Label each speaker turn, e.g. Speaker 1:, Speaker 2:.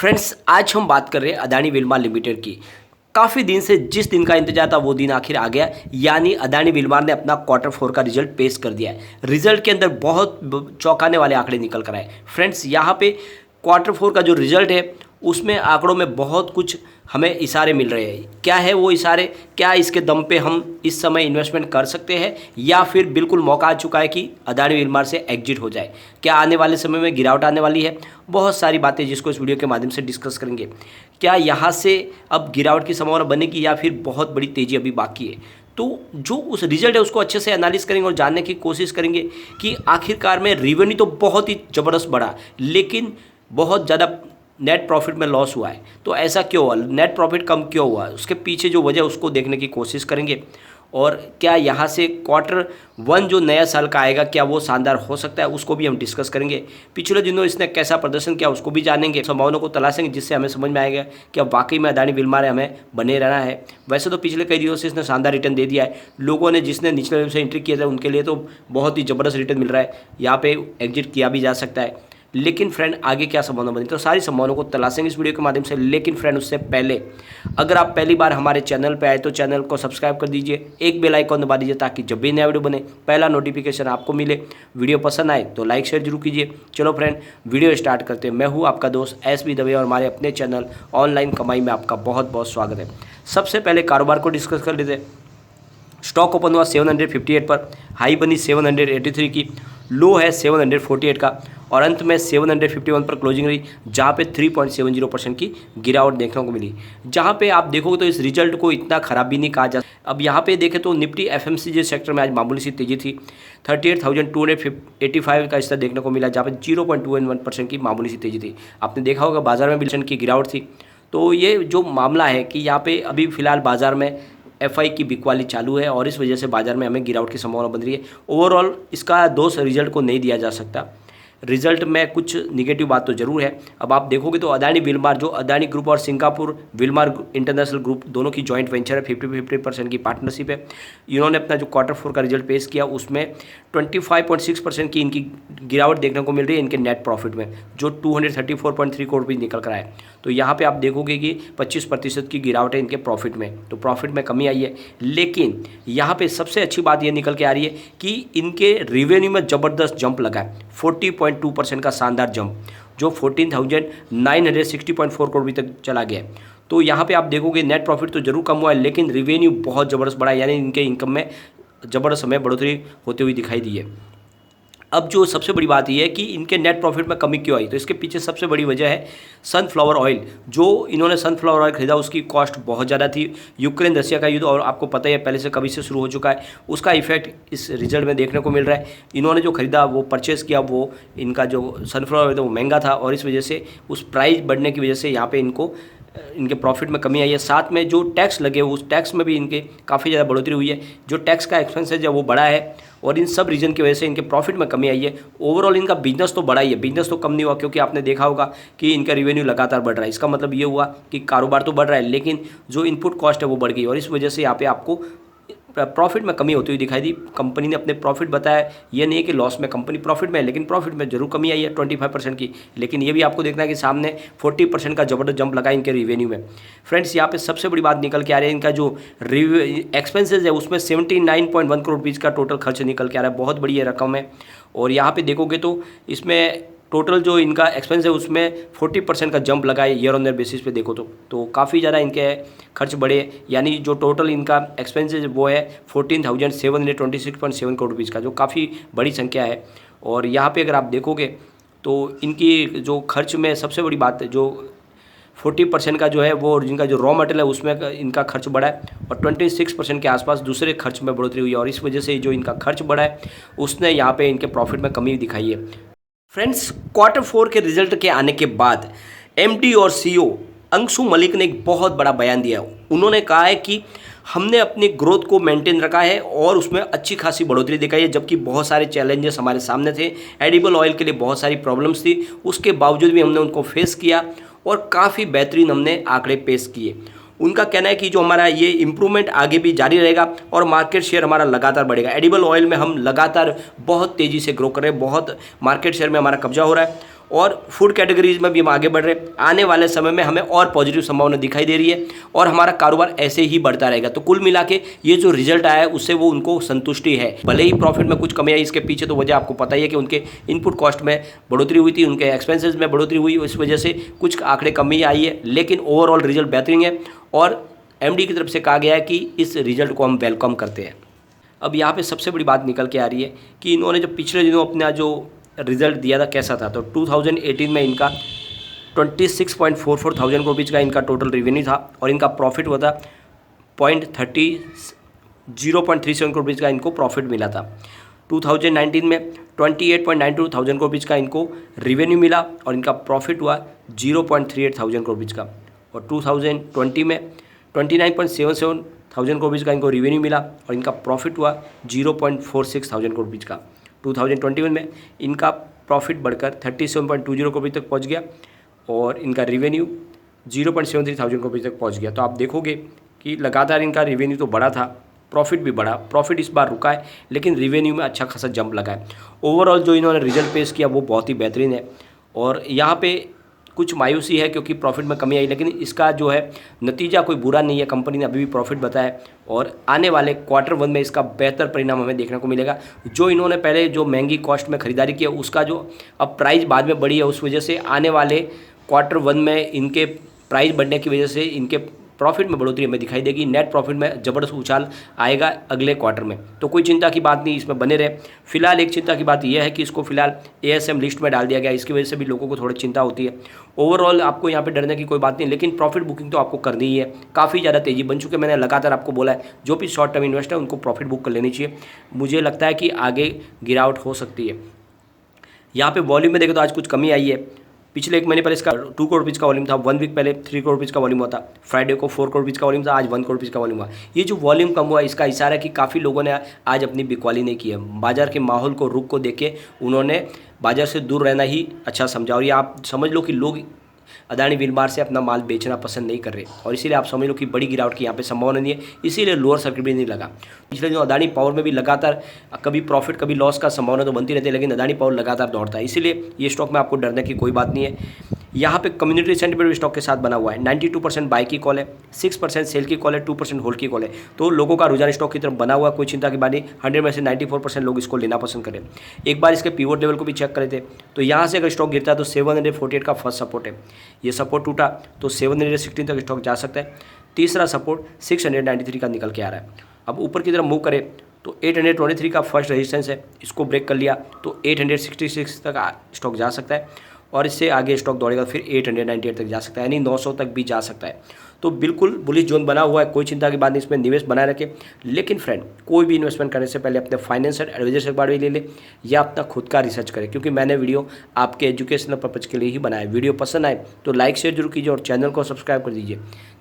Speaker 1: Friends, आज हम बात कर रहे हैं अदानी विल्मा लिमिटेड की। काफ़ी दिन से जिस दिन का इंतजार था वो दिन आखिर आ गया, यानी अदानी विल्मार ने अपना क्वार्टर 4 का रिजल्ट पेश कर दिया है। रिजल्ट के अंदर बहुत चौंकाने वाले आंकड़े निकल कर आए। फ्रेंड्स, यहाँ पे क्वार्टर 4 का जो रिजल्ट है उसमें आंकड़ों में बहुत कुछ हमें इशारे मिल रहे हैं। क्या है वो इशारे? क्या इसके दम पे हम इस समय इन्वेस्टमेंट कर सकते हैं या फिर बिल्कुल मौका आ चुका है कि अदानी विल्मार से एग्जिट हो जाए? क्या आने वाले समय में गिरावट आने वाली है? बहुत सारी बातें जिसको इस वीडियो के माध्यम से डिस्कस करेंगे। क्या यहाँ से अब गिरावट की संभावना बनेगी या फिर बहुत बड़ी तेज़ी अभी बाकी है? तो जो उस रिजल्ट है उसको अच्छे से एनालिसिस करेंगे और जानने की कोशिश करेंगे कि आखिरकार में रेवेन्यू तो बहुत ही ज़बरदस्त बढ़ा, लेकिन बहुत ज़्यादा नेट प्रॉफिट में लॉस हुआ है। तो ऐसा क्यों हुआ? नेट प्रॉफिट कम क्यों हुआ? उसके पीछे जो वजह उसको देखने की कोशिश करेंगे। और क्या यहाँ से क्वार्टर 1 जो नया साल का आएगा क्या वो शानदार हो सकता है, उसको भी हम डिस्कस करेंगे। पिछले दिनों इसने कैसा प्रदर्शन किया उसको भी जानेंगे, संभावनाओं को तलाशेंगे, जिससे हमें समझ में आएगा कि अब वाकई में अदानी विल्मार हमें बने रहना है। वैसे तो पिछले कई दिनों से इसने शानदार रिटर्न दे दिया है। लोगों ने जिसने निचले लेवल से एंट्री किया था उनके लिए तो बहुत ही ज़बरदस्त रिटर्न मिल रहा है। यहाँ पे एग्जिट किया भी जा सकता है। लेकिन फ्रेंड, आगे क्या संभावना बनी, तो सारी संभावनाओं को तलाशेंगे इस वीडियो के माध्यम से। लेकिन फ्रेंड, उससे पहले अगर आप पहली बार हमारे चैनल पे आए तो चैनल को सब्सक्राइब कर दीजिए, एक बेल आइकॉन दबा दीजिए ताकि जब भी नया वीडियो बने पहला नोटिफिकेशन आपको मिले। वीडियो पसंद आए तो लाइक शेयर जरूर कीजिए। चलो फ्रेंड, वीडियो स्टार्ट करते हैं। मैं हूँ आपका दोस्त SB दवे और हमारे अपने चैनल ऑनलाइन कमाई में आपका बहुत बहुत स्वागत है। सबसे पहले कारोबार को डिस्कस कर लेते हैं। स्टॉक ओपन हुआ 758 पर, हाई बनी 783 की, लो है 748 का और अंत में 751 पर क्लोजिंग रही, जहाँ पे 3.70% की गिरावट देखने को मिली। जहाँ पे आप देखोगे तो इस रिजल्ट को इतना ख़राब भी नहीं कहा जा। अब यहाँ पे देखें तो निफ्टी FMCG सेक्टर में आज मामूली सी तेज़ी थी। 38,285 का हिस्सा देखने को मिला, जहाँ पे 0.21% की मामूली सी तेज़ी थी। आपने देखा होगा बाजार में भी की गिरावट थी। तो ये जो मामला है कि यहाँ पे अभी फ़िलहाल बाजार में FI की बिकवाली चालू है और इस वजह से बाजार में हमें गिरावट की संभावना बन रही है। ओवरऑल इसका दोष रिजल्ट को नहीं दिया जा सकता। रिजल्ट में कुछ निगेटिव बात तो जरूर है। अब आप देखोगे तो अदानी विल्मार, जो अदानी ग्रुप और सिंगापुर विल्मार इंटरनेशनल ग्रुप दोनों की जॉइंट वेंचर है, 50-50% की पार्टनरशिप है। इन्होंने अपना जो क्वार्टर 4 का रिजल्ट पेश किया उसमें 25.6% की इनकी गिरावट देखने को मिल रही है इनके नेट प्रॉफिट में, जो 234.3 करोड़ रुपये निकल कर आए। तो यहाँ पे आप देखोगे कि 25% की गिरावट है इनके प्रॉफिट में, तो प्रॉफिट में कमी आई है। लेकिन यहाँ पे सबसे अच्छी बात ये निकल के आ रही है कि इनके रेवेन्यू में ज़बरदस्त जंप लगा है, 40.2% का शानदार जंप, जो 14,960.4 करोड़ रुपये तक चला गया है। तो यहाँ पे आप देखोगे नेट प्रॉफिट तो जरूर कम हुआ है, लेकिन रेवेन्यू बहुत ज़बरदस्त बढ़ा है, यानी इनके इनकम में ज़बरदस्त हमें बढ़ोतरी होते हुए दिखाई दी है। अब जो सबसे बड़ी बात यह है कि इनके नेट प्रॉफिट में कमी क्यों आई, तो इसके पीछे सबसे बड़ी वजह है सनफ्लावर ऑयल। जो इन्होंने सनफ्लावर ऑयल खरीदा उसकी कॉस्ट बहुत ज़्यादा थी। यूक्रेन रशिया का युद्ध, और आपको पता ही है पहले से कभी से शुरू हो चुका है, उसका इफेक्ट इस रिजल्ट में देखने को मिल रहा है। इन्होंने जो खरीदा वो परचेज़ किया, वो इनका जो सनफ्लावर ऑयल था वो महंगा था और इस वजह से उस प्राइस बढ़ने की वजह से यहाँ पर इनके प्रॉफिट में कमी आई है। साथ में जो टैक्स लगे उस टैक्स में भी इनके काफ़ी ज़्यादा बढ़ोतरी हुई है। जो टैक्स का एक्सपेंसेज है वो बढ़ा है और इन सब रीजन की वजह से इनके प्रॉफिट में कमी आई है। ओवरऑल इनका बिजनेस तो बढ़ा ही है, बिजनेस तो कम नहीं हुआ, क्योंकि आपने देखा होगा कि इनका रेवेन्यू लगातार बढ़ रहा है। इसका मतलब ये हुआ कि कारोबार तो बढ़ रहा है, लेकिन जो इनपुट कॉस्ट है वो बढ़ गई और इस वजह से यहाँ पे आपको प्रॉफिट में कमी होती हुई दिखाई दी। कंपनी ने अपने प्रॉफिट बताया, ये नहीं है कि लॉस में कंपनी प्रॉफिट में है, लेकिन प्रॉफिट में जरूर कमी आई है 25% की। लेकिन ये भी आपको देखना है कि सामने 40% का जबरदस्त जंप लगा इनके रेवेन्यू में। फ्रेंड्स, यहाँ पे सबसे बड़ी बात निकल के आ रही है, इनका जो एक्सपेंसेज है उसमें 79.1 करोड़ रुपीज़ का टोटल खर्च निकल के आ रहा है। बहुत बड़ी ये रकम है। और यहाँ पे देखोगे तो इसमें टोटल जो इनका एक्सपेंस है उसमें 40% का जंप लगा है ईयर ऑन ईयर बेसिस पे देखो तो काफ़ी ज़्यादा इनके खर्च बढ़े। यानी जो टोटल इनका एक्सपेंस है वो है 14,726.7 करोड़ रुपीज़ का, जो काफ़ी बड़ी संख्या है। और यहाँ पे अगर आप देखोगे तो इनकी जो खर्च में सबसे बड़ी बात है, जो 40% का जो है वो जिनका जो रॉ मटेरियल है उसमें इनका खर्च बढ़ा है और 26% के आसपास दूसरे खर्च में बढ़ोतरी हुई है और इस वजह से जो इनका खर्च बढ़ा है उसने यहाँ पे इनके प्रॉफिट में कमी दिखाई है। फ्रेंड्स, क्वार्टर 4 के रिजल्ट के आने के बाद MD और CEO अंशु मलिक ने एक बहुत बड़ा बयान दिया। उन्होंने कहा है कि हमने अपनी ग्रोथ को मेंटेन रखा है और उसमें अच्छी खासी बढ़ोतरी दिखाई है, जबकि बहुत सारे चैलेंजेस हमारे सामने थे। एडिबल ऑयल के लिए बहुत सारी प्रॉब्लम्स थी, उसके बावजूद भी हमने उनको फेस किया और काफ़ी बेहतरीन हमने आंकड़े पेश किए। उनका कहना है कि जो हमारा ये इम्प्रूवमेंट आगे भी जारी रहेगा और मार्केट शेयर हमारा लगातार बढ़ेगा। एडिबल ऑयल में हम लगातार बहुत तेज़ी से ग्रो कर रहे हैं, बहुत मार्केट शेयर में हमारा कब्जा हो रहा है और फूड कैटेगरीज में भी हम आगे बढ़ रहे हैं। आने वाले समय में हमें और पॉजिटिव संभावना दिखाई दे रही है और हमारा कारोबार ऐसे ही बढ़ता रहेगा। तो कुल मिला के ये जो रिजल्ट आया है उससे वो उनको संतुष्टि है। भले ही प्रॉफिट में कुछ कमी आई, इसके पीछे तो वजह आपको पता ही है कि उनके इनपुट कॉस्ट में बढ़ोतरी हुई थी, उनके एक्सपेंसेस में बढ़ोतरी हुई, इस वजह से कुछ आंकड़े कमी आई है, लेकिन ओवरऑल रिजल्ट बेहतरीन है और एमडी की तरफ से कहा गया है कि इस रिजल्ट को हम वेलकम करते हैं। अब यहाँ पे सबसे बड़ी बात निकल के आ रही है कि इन्होंने जो पिछले दिनों अपना जो रिजल्ट दिया था कैसा था, तो 2018 में इनका 26.44 थाउजेंड रुपीज़ का इनका टोटल रेवेन्यू था और इनका प्रॉफिट हुआ था 0.37 करोड़ रुपीज़ का इनको प्रॉफिट मिला था। 2019 में 28.92 थाउजेंड रुपीज़ का इनको रेवेन्यू मिला और इनका प्रॉफिट हुआ 0.38 थाउजेंड रुपीज़ का। और 2020 में 29.77 थाउजेंड रुपीज़ का इनको रेवेन्यू मिला और इनका प्रॉफिट हुआ 0.46 थाउजेंड रुपीज़ का। 2021 में इनका प्रॉफिट बढ़कर 37.20 करोड़ रुपये तक पहुंच गया और इनका रेवेन्यू 0.73 थाउजेंड रुपीज़ तक पहुंच गया। तो आप देखोगे कि लगातार इनका रेवेन्यू तो बढ़ा था, प्रॉफिट भी बढ़ा। प्रॉफिट इस बार रुका है लेकिन रेवेन्यू में अच्छा खासा जंप लगा है। ओवरऑल जो इन्होंने रिजल्ट पेश किया वो बहुत ही बेहतरीन है और यहाँ पे कुछ मायूसी है क्योंकि प्रॉफिट में कमी आई, लेकिन इसका जो है नतीजा कोई बुरा नहीं है। कंपनी ने अभी भी प्रॉफिट बताया और आने वाले Q1 में इसका बेहतर परिणाम हमें देखने को मिलेगा। जो इन्होंने पहले जो महंगी कॉस्ट में ख़रीदारी की है उसका जो अब प्राइस बाद में बढ़ी है, उस वजह से आने वाले Q1 में इनके प्राइस बढ़ने की वजह से इनके प्रॉफिट में बढ़ोतरी हमें दिखाई देगी। नेट प्रॉफिट में ज़बरदस्त उछाल आएगा अगले क्वार्टर में। तो कोई चिंता की बात नहीं, इसमें बने रहे। फिलहाल एक चिंता की बात यह है कि इसको फिलहाल ASM लिस्ट में डाल दिया गया, इसकी वजह से भी लोगों को थोड़ी चिंता होती है। ओवरऑल आपको यहाँ पे डरने की कोई बात नहीं, लेकिन प्रॉफिट बुकिंग तो आपको करनी ही है। काफ़ी ज़्यादा तेज़ी बन चुके, मैंने लगातार आपको बोला है जो भी शॉर्ट टर्म इन्वेस्टर है उनको प्रॉफिट बुक कर लेनी चाहिए। मुझे लगता है कि आगे गिरावट हो सकती है। यहाँ पे वॉल्यूम में देखें तो आज कुछ कमी आई है। पिछले एक महीने पहले इसका 2 करोड़ रुपीज़ का वॉल्यूम था, 1 वीक पहले 3 करोड़ रुपीज़ का वॉल्यूम हुआ था, फ्राइडे को 4 करोड़ रुपीज़ का वॉल्यूम था, आज 1 करोड़ रुपीज़ का वॉल्यूम हुआ। ये जो वॉल्यूम कम हुआ इसका इशारा है कि काफ़ी लोगों ने आज अपनी बिकवाली नहीं की है। बाजार के माहौल को, रुख को देख के उन्होंने बाजार से दूर रहना ही अच्छा समझा। और ये आप समझ लो कि लोग अदानी विलमार से अपना माल बेचना पसंद नहीं कर रहे और इसीलिए आप समझ लो कि बड़ी गिरावट की यहाँ पे संभावना नहीं है, इसीलिए लोअर सर्किट भी नहीं लगा। पिछले जो अदानी पावर में भी लगातार कभी प्रॉफिट कभी लॉस का संभावना तो बनती रहती है, लेकिन अदानी पावर लगातार दौड़ता है, इसीलिए ये स्टॉक में आपको डरने की कोई बात नहीं है। यहाँ पे कम्युनिटी सेंटिमेंट भी स्टॉक के साथ बना हुआ है। 92% बाई की कॉल है, 6% सेल की कॉल है, 2% होल्ड की कॉल है। तो लोगों का रुझान स्टॉक की तरफ बना हुआ है, कोई चिंता की बात नहीं। 100 में से 94% लोग इसको लेना पसंद करें। एक बार इसके पिवट लेवल को भी चेक करे थे, तो यहाँ से अगर स्टॉक गिरता है तो 748 का फर्स्ट सपोर्ट है, ये सपोर्ट टूटा तो 716 तक स्टॉक जा सकता है। तीसरा सपोर्ट 693 का निकल के आ रहा है। अब ऊपर की तरफ मूव करे तो 823 का फर्स्ट रेजिस्टेंस है, इसको ब्रेक कर लिया तो 866 तक स्टॉक जा सकता है और इससे आगे स्टॉक दौड़ेगा फिर 898 तक जा सकता है, यानी 900 तक भी जा सकता है। तो बिल्कुल बुलिश जोन बना हुआ है, कोई चिंता की बात नहीं, इसमें निवेश बनाए रखें। लेकिन फ्रेंड, कोई भी इन्वेस्टमेंट करने से पहले अपने फाइनेंशियल एडवाइजर से एक बार भी ले ले या अपना खुद का रिसर्च करें, क्योंकि मैंने वीडियो आपके एजुकेशनल पर्पज़ के लिए ही बनाया। वीडियो पसंद आए तो लाइक शेयर जरूर कीजिए और चैनल को सब्सक्राइब कर दीजिए।